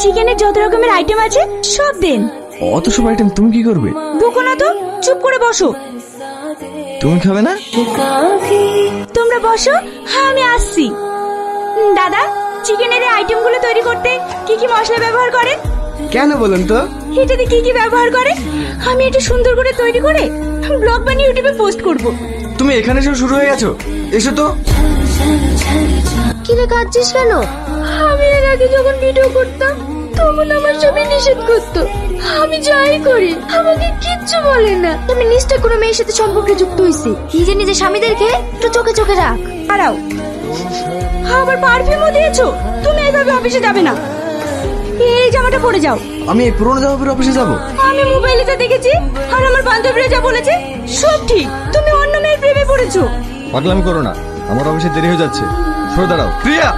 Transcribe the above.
চিকেনের যত রকমের আইটেম আছে সব দেন। অত সব আইটেম তুমি কি করবে? বকো না তো, চুপ করে বসো। তুমি খাবে না? তোমরা বসো, হ্যাঁ আমি আসছি। দাদা, চিকেনের এই আইটেমগুলো তৈরি করতে কি কি মশলা ব্যবহার করেন? কেন বলুন তো? এটাতে কি কি ব্যবহার করে? আমি এটা সুন্দর করে তৈরি করে ব্লগ বানিয়ে ইউটিউবে পোস্ট করব। তুমি এখানে এসে শুরু হয়ে গেছো? এসো তো। কি রে, কাঁদছিস কেন? আমি এর আগে যখন ভিডিও করতাম তখন আমার সবাই নিষেধ করতো। আমি যাই করি আমাকে কিচ্ছু বলে না। আমি নিশ্চয় কোনো মেয়ের সাথে সম্পর্কে যুক্ত হয়েছি। নিজে নিজে স্বামীদেরকে একটু চোখে চোখে রাখ। দাঁড়াও, আবার পারফিউমও দিয়েছো? তুমি এইভাবে অফিসে যাবে না, এই জামাটা পরে যাও। আমি এই পুরোনো জামা পরে অফিসে যাবো? আমি মোবাইলে যা দেখেছি আর আমার বান্ধবীরা যা বলেছে সব ঠিক। তুমি অন্য মেয়ের প্রেমে পড়েছো। পাগলামি করো না, আমার অফিসে দেরি হয়ে যাচ্ছে। সরে দাঁড়াও। প্রিয়া!